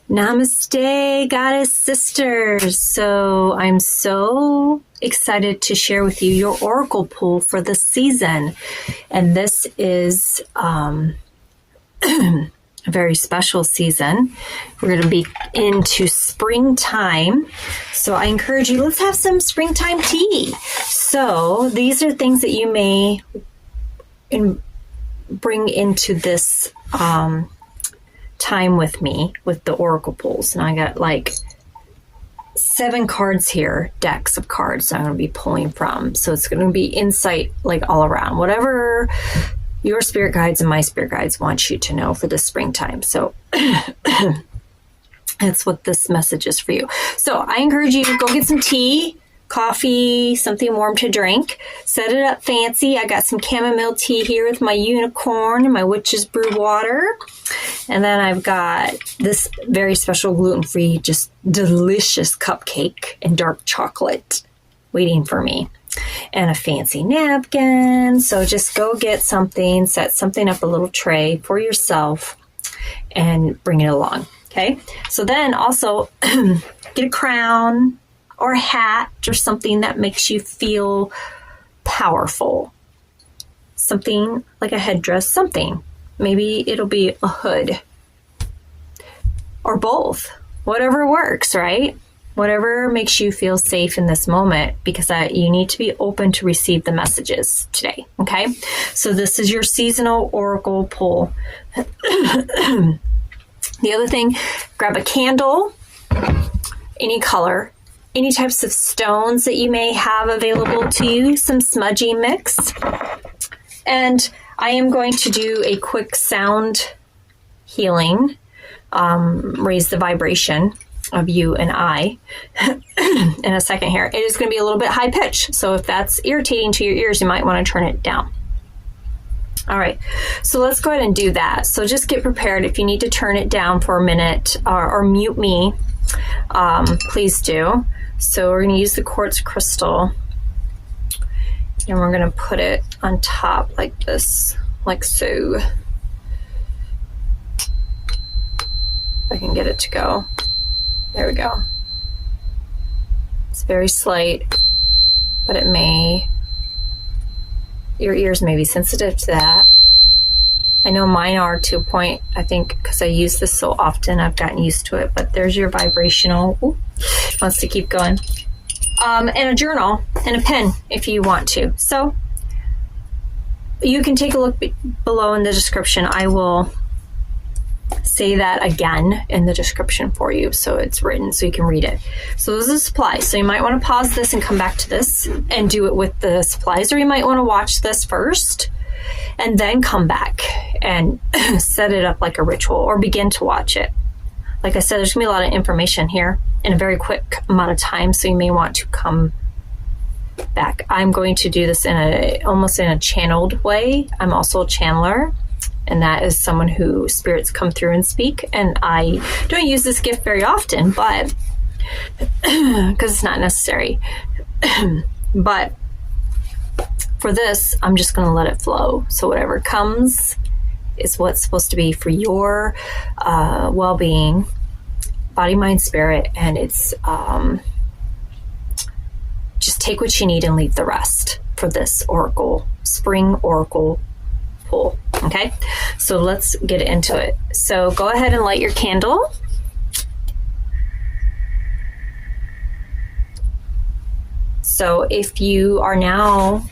Namaste, Goddess Sisters. So I'm so excited to share with you your oracle pool for the season. And this is a very special season. We're going to be into springtime. So I encourage you, let's have some springtime tea. So these are things that you may bring into this time with me with the oracle pools. And I got like 7 cards here, decks of cards I'm going to be pulling from. So it's going to be insight like all around, whatever your spirit guides and my spirit guides want you to know for the springtime. So that's what this message is for you. So I encourage you to go get some tea, coffee, something warm to drink. Set it up fancy. I got some chamomile tea here with my unicorn and my witch's brew water. And then I've got this very special gluten-free, just delicious cupcake and dark chocolate waiting for me. And a fancy napkin. So just go get something, set something up, a little tray for yourself, and bring it along. Okay? So then also get a crown or a hat or something that makes you feel powerful. Something like a headdress, something. Maybe it'll be a hood or both. Whatever works, right? Whatever makes you feel safe in this moment, because you need to be open to receive the messages today, okay? So this is your seasonal oracle pull. The other thing, grab a candle, any color, any types of stones that you may have available to you, some smudging mix. And I am going to do a quick sound healing, raise the vibration of you and I in a second here. It is going to be a little bit high pitch. So if that's irritating to your ears, you might want to turn it down. All right, so let's go ahead and do that. So just get prepared. If you need to turn it down for a minute or mute me, please do. So we're going to use the quartz crystal, and we're going to put it on top like this, like so. If I can get it to go. There we go. It's very slight, but your ears may be sensitive to that. I know mine are to a point, I think, because I use this so often, I've gotten used to it. But there's your vibrational. Ooh, wants to keep going. And a journal and a pen if you want to. So you can take a look below in the description. I will say that again in the description for you, so it's written so you can read it. So those are the supplies. So you might want to pause this and come back to this and do it with the supplies, or you might want to watch this first and then come back and set it up like a ritual, or begin to watch it. Like I said, there's gonna be a lot of information here in a very quick amount of time, so you may want to come back. I'm going to do this almost in a channeled way. I'm also a channeler, and that is someone who spirits come through and speak. And I don't use this gift very often, but because it's not necessary. But for this, I'm just going to let it flow. So whatever comes is what's supposed to be for your well-being, body, mind, spirit. And it's just take what you need and leave the rest for this spring oracle pull. Okay, so let's get into it. So go ahead and light your candle. So if you are now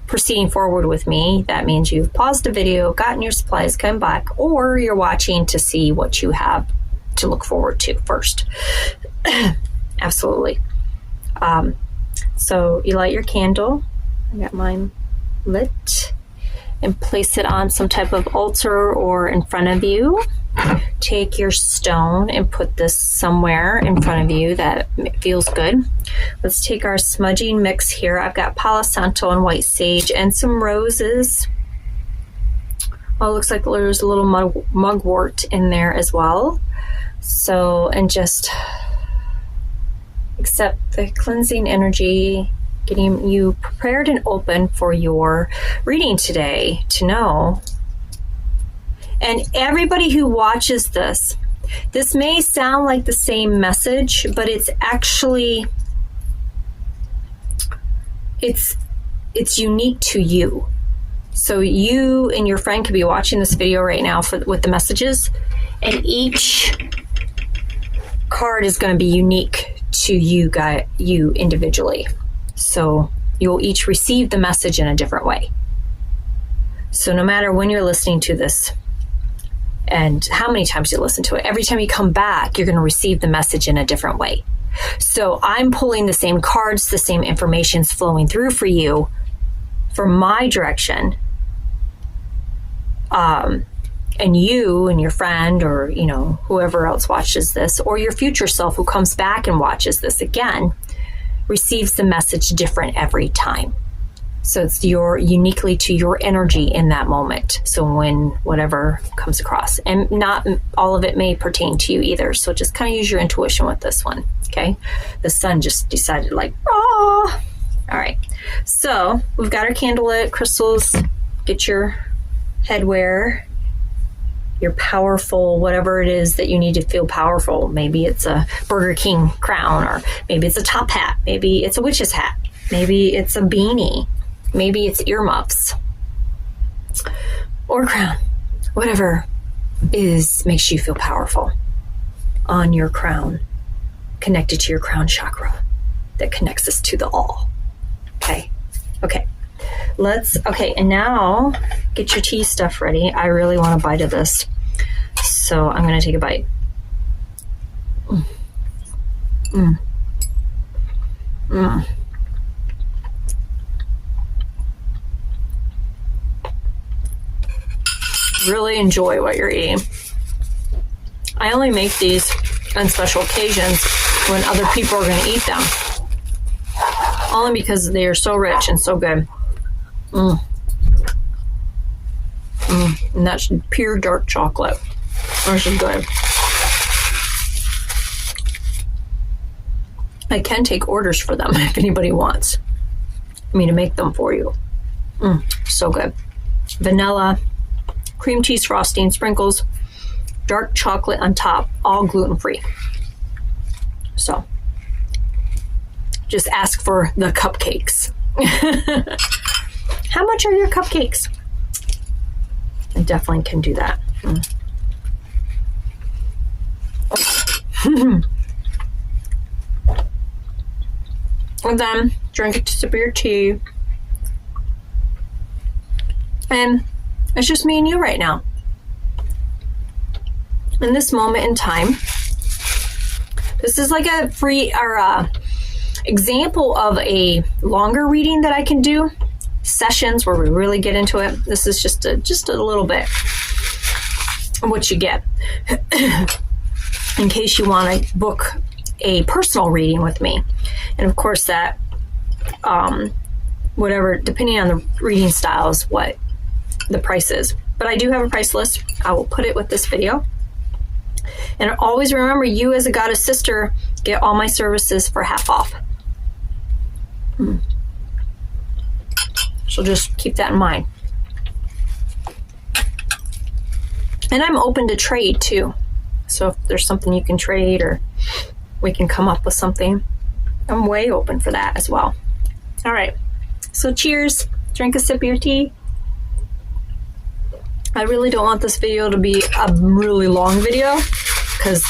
proceeding forward with me, that means you've paused the video, gotten your supplies, come back, or you're watching to see what you have to look forward to first. Absolutely. So you light your candle. I got mine lit. And place it on some type of altar or in front of you. Take your stone and put this somewhere in front of you that feels good. Let's take our smudging mix here. I've got palo santo and white sage and some roses. Oh, it looks like there's a little mugwort in there as well. So, and just accept the cleansing energy, getting you prepared and open for your reading today to know. And everybody who watches this, This may sound like the same message, but it's actually, it's unique to you. So you and your friend could be watching this video right now with the messages, and each card is going to be unique to you individually. So you'll each receive the message in a different way. So no matter when you're listening to this and how many times you listen to it, every time you come back, you're going to receive the message in a different way. So I'm pulling the same cards, the same information's flowing through for you for my direction. And you and your friend, or, you know, whoever else watches this, or your future self who comes back and watches this again, receives the message different every time. So it's uniquely to your energy in that moment. So when whatever comes across, and not all of it may pertain to you either. So just kind of use your intuition with this one. Okay. The sun just decided like, ah. All right. So we've got our candlelit crystals. Get your headwear, your powerful, whatever it is that you need to feel powerful. Maybe it's a Burger King crown, or maybe it's a top hat. Maybe it's a witch's hat. Maybe it's a beanie. Maybe it's earmuffs or crown. Whatever makes you feel powerful on your crown, connected to your crown chakra that connects us to the all. Okay. Okay. And now get your tea stuff ready. I really want a bite of this. So I'm going to take a bite. Really enjoy what you're eating. I only make these on special occasions when other people are going to eat them. Only because they are so rich and so good. And that's pure dark chocolate. This is good. I can take orders for them if anybody wants me to make them for you. So good. Vanilla, cream cheese frosting, sprinkles, dark chocolate on top, all gluten-free. So just ask for the cupcakes. How much are your cupcakes? I definitely can do that. And then drink a sip of your tea. And it's just me and you right now. In this moment in time. This is like a free or example of a longer reading that I can do. Sessions where we really get into it. This is just a little bit of what you get. In case you want to book a personal reading with me. And of course that, whatever, depending on the reading styles, what the price is. But I do have a price list. I will put it with this video. And always remember, you as a goddess sister get all my services for half off. So just keep that in mind. And I'm open to trade too. So if there's something you can trade, or we can come up with something, I'm way open for that as well. All right. So cheers. Drink a sip of your tea. I really don't want this video to be a really long video because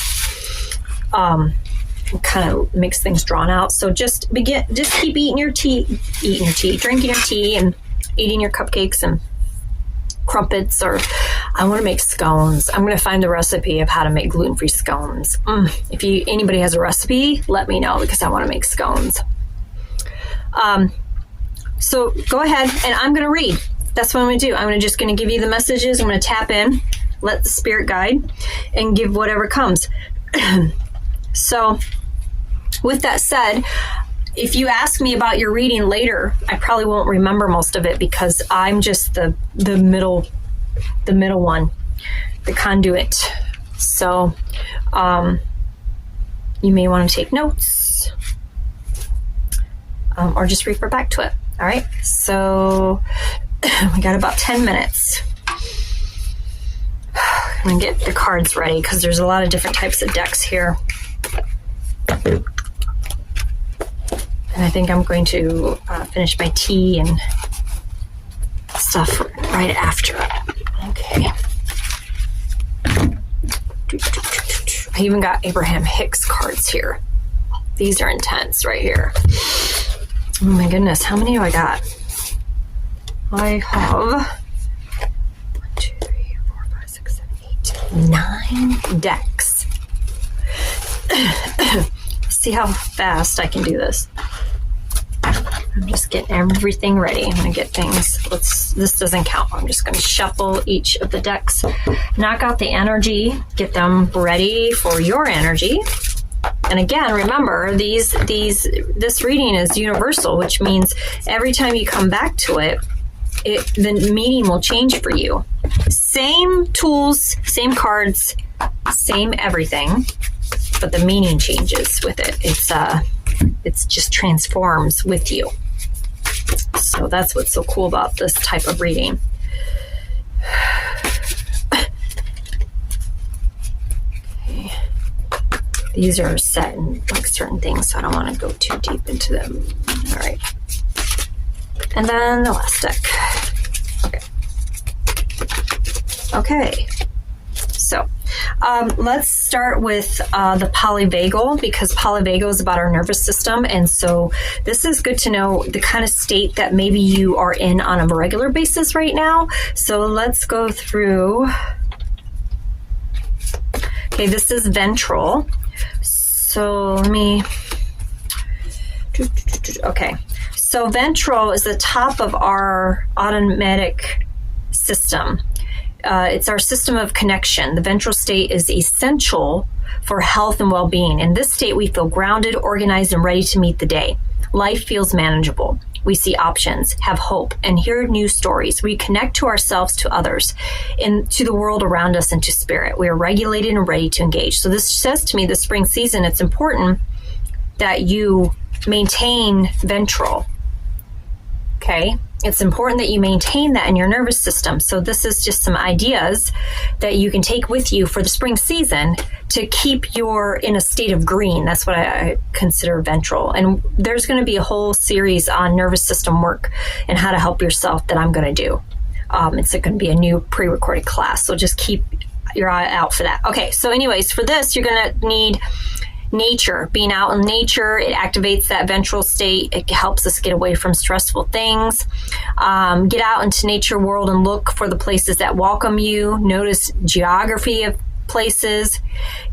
it kind of makes things drawn out. So just keep eating your tea, drinking your tea, and eating your cupcakes and crumpets. Or I want to make scones. I'm going to find the recipe of how to make gluten-free scones. If anybody has a recipe, let me know, because I want to make scones. So go ahead, and I'm going to read. That's what I'm going to do. I'm just going to give you the messages. I'm going to tap in, let the spirit guide, and give whatever comes. So with that said, if you ask me about your reading later, I probably won't remember most of it, because I'm just the middle one, the conduit. So you may want to take notes, or just refer back to it. All right. So we got about 10 minutes. gonna get the cards ready because there's a lot of different types of decks here. And I think I'm going to finish my tea and stuff right after. Okay. I even got Abraham Hicks cards here. These are intense right here. Oh my goodness, how many do I got? I have 1, 2, 3, 4, 5, 6, 7, 8, 9 decks. See how fast I can do this. I'm just getting everything ready. I'm going to get things. This doesn't count. I'm just going to shuffle each of the decks, knock out the energy, get them ready for your energy. And again, remember, this reading is universal, which means every time you come back to it, the meaning will change for you. Same tools, same cards, same everything, but the meaning changes with it. It's just transforms with you. So that's what's so cool about this type of reading. Okay. These are set in like certain things, so I don't want to go too deep into them. All right. And then the last deck. Okay. So let's start with the polyvagal, because polyvagal is about our nervous system. And so this is good to know the kind of state that maybe you are in on a regular basis right now. So let's go through. Okay, this is ventral. So let me. Okay. So ventral is the top of our automatic system. It's our system of connection. The ventral state is essential for health and well-being. In this state, we feel grounded, organized, and ready to meet the day. Life feels manageable. We see options, have hope, and hear new stories. We connect to ourselves, to others, and to the world around us, and to spirit. We are regulated and ready to engage. So this says to me, the spring season, it's important that you maintain ventral. Okay? It's important that you maintain that in your nervous system. So this is just some ideas that you can take with you for the spring season to keep your in a state of green. That's what I consider ventral. And there's going to be a whole series on nervous system work and how to help yourself that I'm going to do. It's going to be a new pre-recorded class. So just keep your eye out for that. Okay. So anyways, for this, you're going to need nature, being out in nature. It activates that ventral state. It helps us get away from stressful things. Get out into nature world and look for the places that welcome you. Notice geography of places,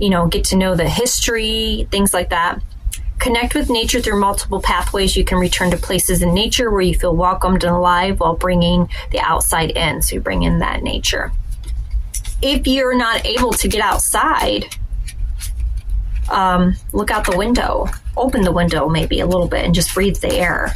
get to know the history, things like that. Connect with nature through multiple pathways. You can return to places in nature where you feel welcomed and alive while bringing the outside in. So you bring in that nature. If you're not able to get outside, look out the window, open the window maybe a little bit and just breathe the air.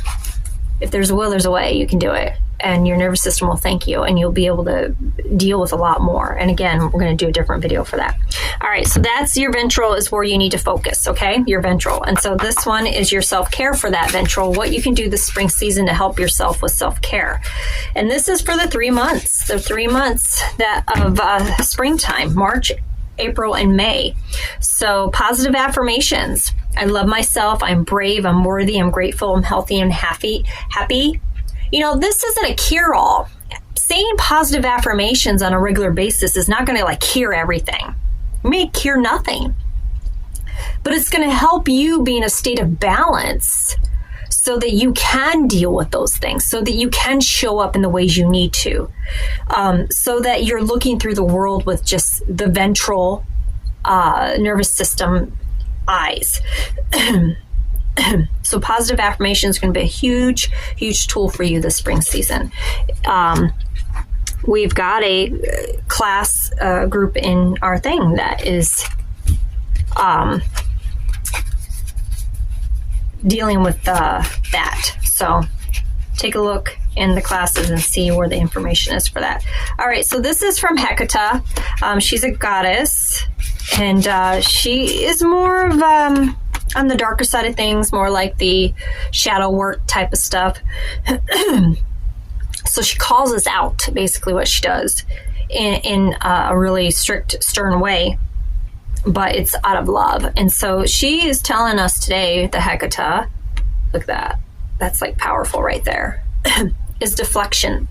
If there's a will, there's a way. You can do it. And your nervous system will thank you and you'll be able to deal with a lot more. And again, we're going to do a different video for that. All right. So that's your ventral is where you need to focus. Okay. Your ventral. And so this one is your self-care for that ventral, what you can do this spring season to help yourself with self-care. And this is for the 3 months, of springtime, March, April, and May. So positive affirmations. I love myself. I'm brave. I'm worthy. I'm grateful. I'm healthy and happy. This isn't a cure-all. Saying positive affirmations on a regular basis is not going to cure everything. It may cure nothing. But it's going to help you be in a state of balance so that you can deal with those things, so that you can show up in the ways you need to, so that you're looking through the world with just the ventral nervous system eyes. So positive affirmation is going to be a huge, huge tool for you this spring season. We've got a class group in our thing that is dealing with that. So take a look in the classes and see where the information is for that. All right, so this is from Hecate. She's a goddess, and she is more of on the darker side of things, more like the shadow work type of stuff. So she calls us out, basically what she does. in a really strict, stern way, but it's out of love. And so she is telling us today, the Hecate, look at that. That's like powerful right there, is deflection.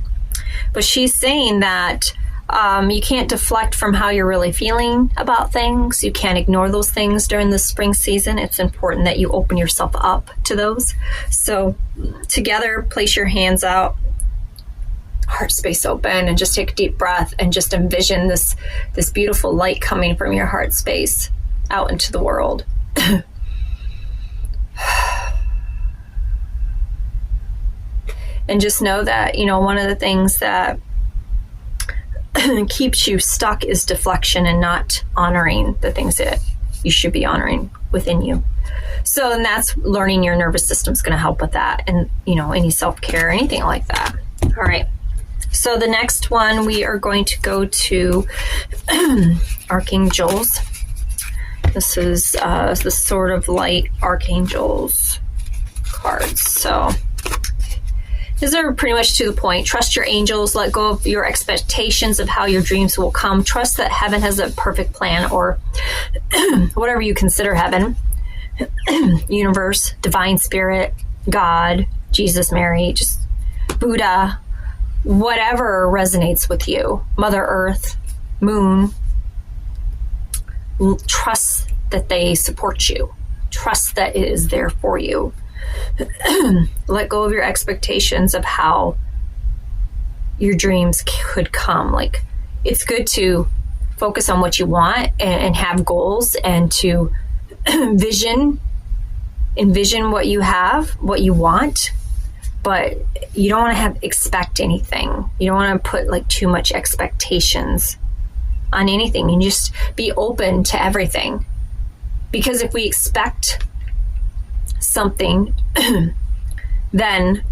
But she's saying that you can't deflect from how you're really feeling about things. You can't ignore those things during the spring season. It's important that you open yourself up to those. So together, place your hands out, heart space open, and just take a deep breath and just envision this beautiful light coming from your heart space out into the world. And just know that, you know, one of the things that keeps you stuck is deflection and not honoring the things that you should be honoring within you. So, and that's learning your nervous system is going to help with that, and, you know, any self-care, anything like that. All right. So the next one, we are going to go to archangels. This is the Sword of Light archangels cards. So these are pretty much to the point. Trust your angels. Let go of your expectations of how your dreams will come. Trust that heaven has a perfect plan, or whatever you consider heaven, universe, divine spirit, God, Jesus, Mary, just Buddha, whatever resonates with you, Mother Earth, Moon. Trust that they support you. Trust that it is there for you. Let go of your expectations of how your dreams could come. Like, it's good to focus on what you want and have goals, and to envision what you have, what you want, but you don't want to expect anything. You don't want to put like too much expectations on anything, and just be open to everything. Because if we expect something, then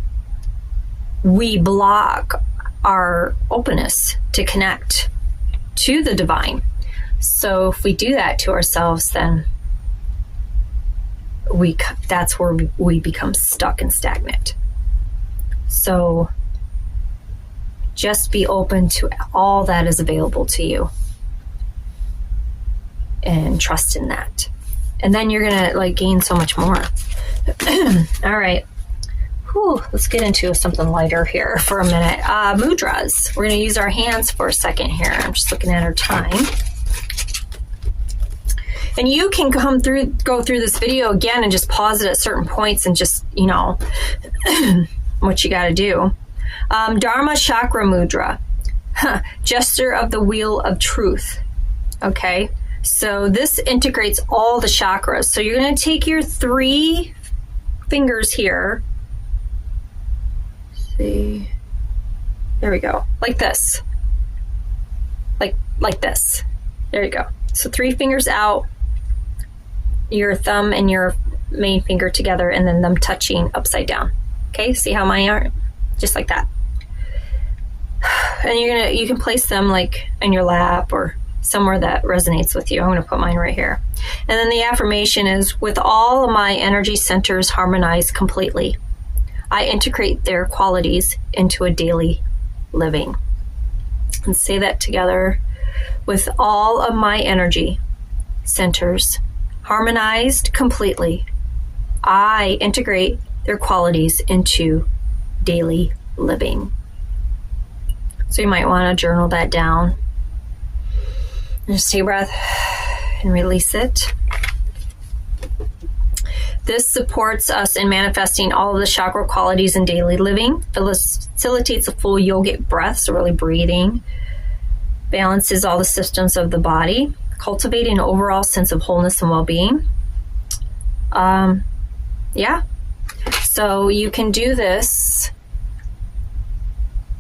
we block our openness to connect to the divine. So if we do that to ourselves, then that's where we become stuck and stagnant. So just be open to all that is available to you, and trust in that. And then you're gonna like gain so much more. All right. Whew, let's get into something lighter here for a minute. Mudras. We're gonna use our hands for a second here. I'm just looking at our time. And you can go through this video again and just pause it at certain points and just, you know, what you gotta do. Dharma Chakra Mudra. Gesture of the Wheel of Truth. Okay. So this integrates all the chakras. So you're going to take your 3 fingers here. Let's see. There we go. Like this. Like this. There you go. So 3 fingers out, your thumb and your main finger together, and then them touching upside down. Okay, see how mine are? Just like that. And you can place them like in your lap or somewhere that resonates with you. I'm going to put mine right here. And then the affirmation is, with all of my energy centers harmonized completely, I integrate their qualities into a daily living. And say that together. With all of my energy centers harmonized completely, I integrate their qualities into daily living. So you might want to journal that down. Just take a breath and release it. This supports us in manifesting all of the chakra qualities in daily living, facilitates a full yogic breath, so really breathing, balances all the systems of the body, cultivating an overall sense of wholeness and well-being. Yeah. So you can do this.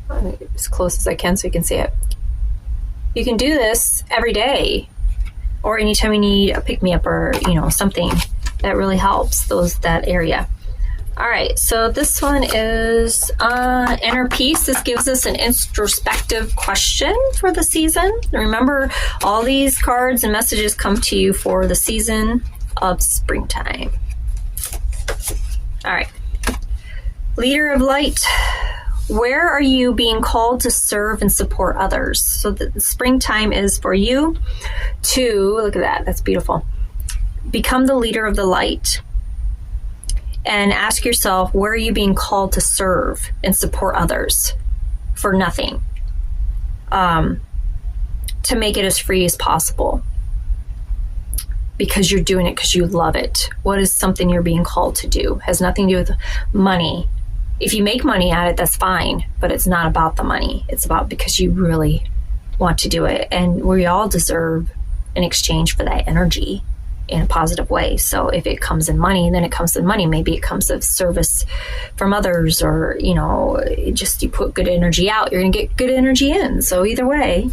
Let me get as close as I can so you can see it. You can do this every day, or anytime you need a pick-me-up, or, you know, something that really helps that area. All right, so this one is inner peace. This gives us an introspective question for the season. Remember, all these cards and messages come to you for the season of springtime. All right, leader of light. Where are you being called to serve and support others? So the springtime is for you to, look at that, that's beautiful. Become the leader of the light. And ask yourself, where are you being called to serve and support others for nothing? To make it as free as possible. Because you're doing it because you love it. What is something you're being called to do? Has nothing to do with money. If you make money at it, that's fine, but it's not about the money. It's about because you really want to do it. And we all deserve an exchange for that energy in a positive way. So if it comes in money, then it comes in money. Maybe it comes of service from others, or, just you put good energy out, you're going to get good energy in. So either way,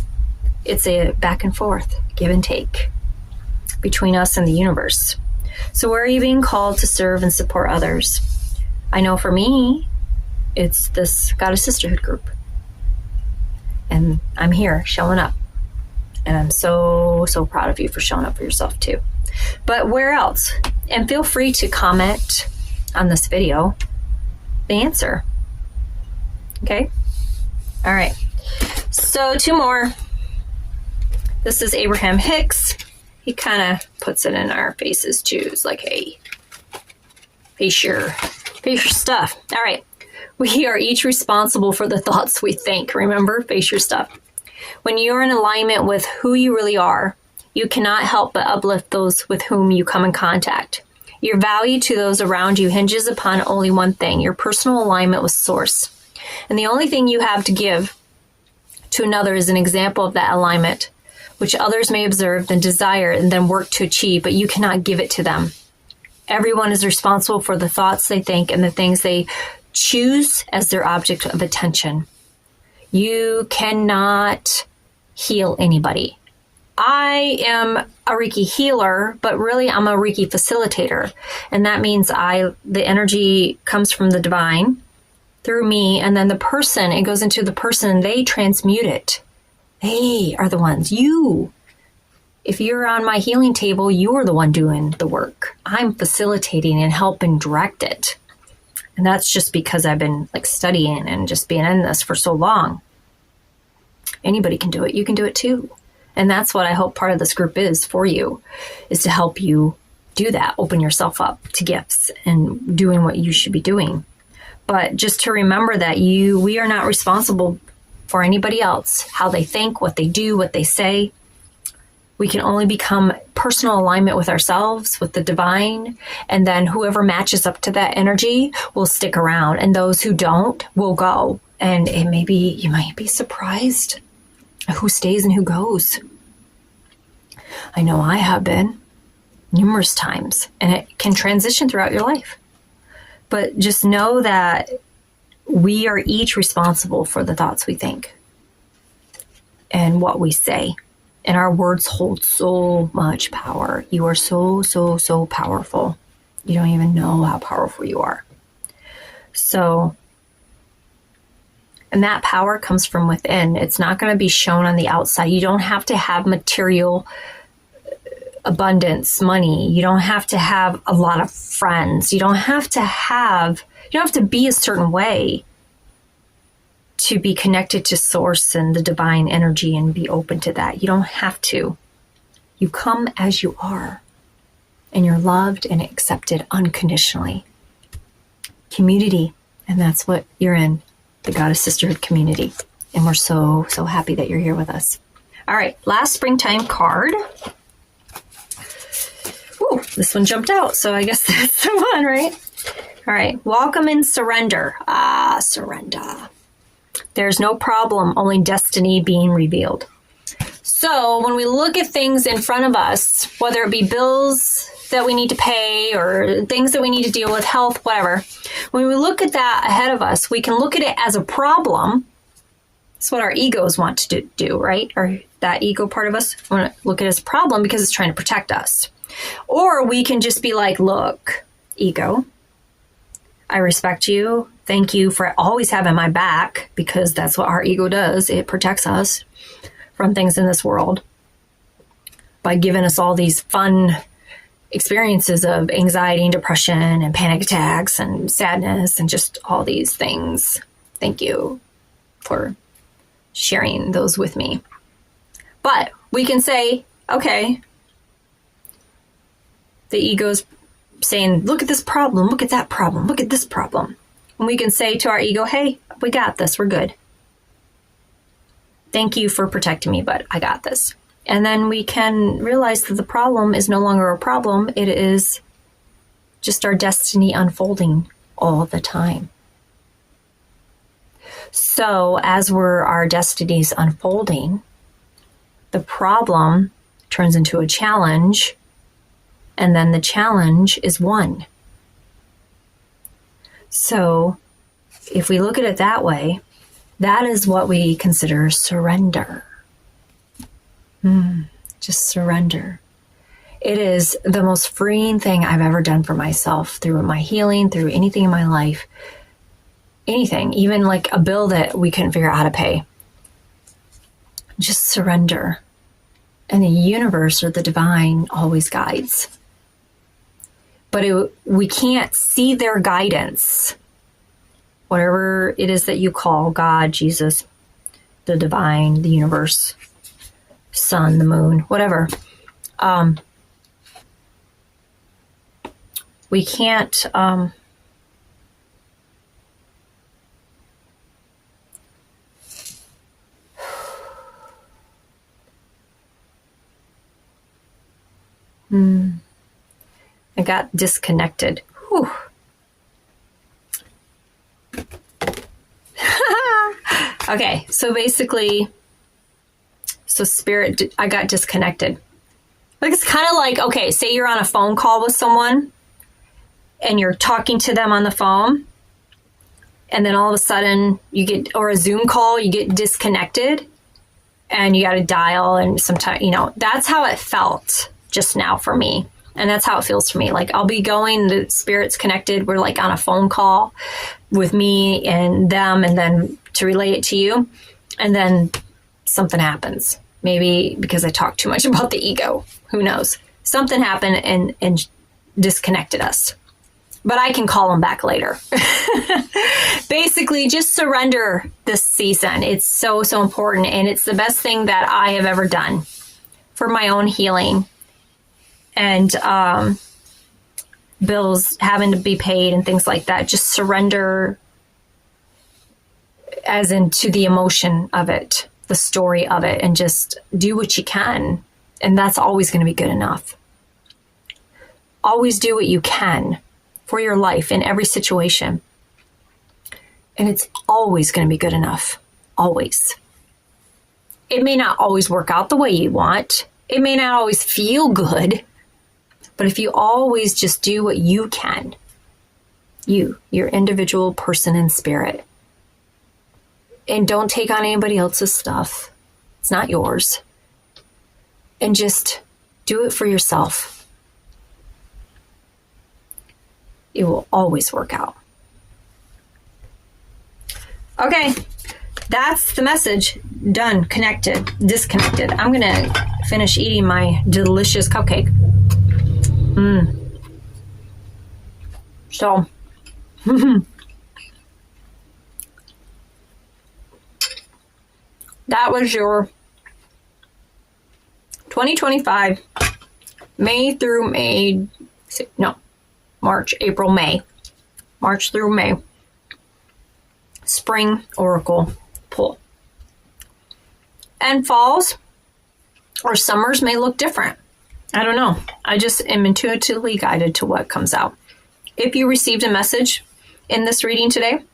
it's a back and forth, give and take between us and the universe. So where are you being called to serve and support others? I know for me, it's this Goddess Sisterhood group. And I'm here showing up. And I'm so, so proud of you for showing up for yourself too. But where else? And feel free to comment on this video the answer. Okay? All right. So 2 more. This is Abraham Hicks. He kind of puts it in our faces too. It's like, hey, face your stuff. All right. We are each responsible for the thoughts we think. Remember, face your stuff. When you're in alignment with who you really are, you cannot help but uplift those with whom you come in contact. Your value to those around you hinges upon only one thing, your personal alignment with Source. And the only thing you have to give to another is an example of that alignment, which others may observe and desire and then work to achieve, but you cannot give it to them. Everyone is responsible for the thoughts they think and the things they choose as their object of attention. You cannot heal anybody. I am a Reiki healer, but really I'm a Reiki facilitator. And that means the energy comes from the divine through me, and then the person, it goes into the person, and they transmute it. They are the ones. If you're on my healing table, you're the one doing the work. I'm facilitating and helping direct it. And that's just because I've been studying and just being in this for so long. Anybody can do it. You can do it too. And that's what I hope part of this group is for you, is to help you do that. Open yourself up to gifts and doing what you should be doing. But just to remember that we are not responsible for anybody else, how they think, what they do, what they say. We can only become personal alignment with ourselves, with the divine, and then whoever matches up to that energy will stick around, and those who don't will go. And you might be surprised who stays and who goes. I know I have been numerous times, and it can transition throughout your life. But just know that we are each responsible for the thoughts we think and what we say. And our words hold so much power. You are so, so, so powerful. You don't even know how powerful you are. So, and that power comes from within. It's not going to be shown on the outside. You don't have to have material abundance, money. You don't have to have a lot of friends. You don't have to be a certain way to be connected to Source and the divine energy and be open to that. You don't have to. You come as you are, and you're loved and accepted unconditionally. Community, and that's what you're in, the Goddess Sisterhood community. And we're so, so happy that you're here with us. All right, last springtime card. Ooh, this one jumped out, so I guess that's the one, right? All right, welcome and surrender. Surrender. There's no problem, only destiny being revealed. So when we look at things in front of us, whether it be bills that we need to pay or things that we need to deal with, health, whatever, when we look at that ahead of us, we can look at it as a problem. That's what our egos want to do, right? Or that ego part of us want to look at it as a problem because it's trying to protect us. Or we can just be like, look, ego, I respect you. Thank you for always having my back, because that's what our ego does. It protects us from things in this world by giving us all these fun experiences of anxiety and depression and panic attacks and sadness and just all these things. Thank you for sharing those with me. But we can say, okay, the ego's saying, look at this problem, look at that problem, look at this problem. And we can say to our ego, hey, we got this, we're good. Thank you for protecting me, but I got this. And then we can realize that the problem is no longer a problem. It is just our destiny unfolding all the time. So as our destinies unfolding, the problem turns into a challenge, and then the challenge is won. So if we look at it that way, that is what we consider surrender. Just surrender. It is the most freeing thing I've ever done for myself through my healing, through anything in my life. Anything, even like a bill that we couldn't figure out how to pay. Just surrender. And the universe or the divine always guides. But we can't see their guidance. Whatever it is that you call God, Jesus, the divine, the universe, sun, the moon, whatever. We can't... I got disconnected. Whew. Okay, so basically, spirit, I got disconnected. Like, it's kind of like, okay, say you're on a phone call with someone and you're talking to them on the phone, and then all of a sudden you get, or a Zoom call, you get disconnected and you got to dial, and sometimes, that's how it felt just now for me. And that's how it feels for me. Like, I'll be going, the spirit's connected. We're like on a phone call with me and them, and then to relay it to you. And then something happens. Maybe because I talked too much about the ego. Who knows? Something happened and disconnected us. But I can call them back later. Basically, just surrender this season. It's so, so important. And it's the best thing that I have ever done for my own healing. And bills having to be paid and things like that. Just surrender as into the emotion of it, the story of it, and just do what you can. And that's always going to be good enough. Always do what you can for your life in every situation. And it's always going to be good enough. Always. It may not always work out the way you want. It may not always feel good. But if you always just do what you can, your individual person in spirit, and don't take on anybody else's stuff. It's not yours. And just do it for yourself. It will always work out. Okay, that's the message. Done, connected, disconnected. I'm going to finish eating my delicious cupcake. So, that was your 2025 March, April, May. March through May. Spring Oracle pull. And falls or summers may look different. I don't know. I just am intuitively guided to what comes out. If you received a message in this reading today,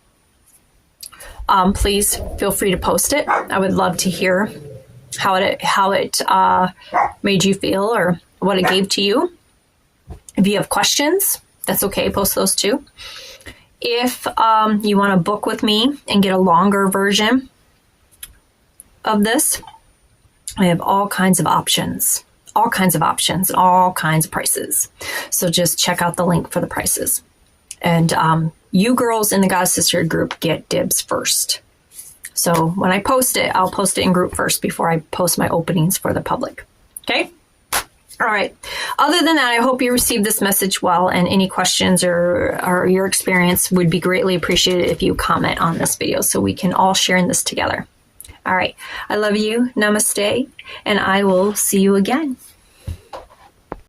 please feel free to post it. I would love to hear how it made you feel or what it gave to you. If you have questions, that's okay. Post those too. If you want to book with me and get a longer version of this, I have all kinds of options. All kinds of options, all kinds of prices. So just check out the link for the prices. And you girls in the Goddess Sisterhood group get dibs first. So when I post it, I'll post it in group first before I post my openings for the public. Okay? All right. Other than that, I hope you received this message well, and any questions or your experience would be greatly appreciated if you comment on this video so we can all share in this together. All right. I love you. Namaste. And I will see you again.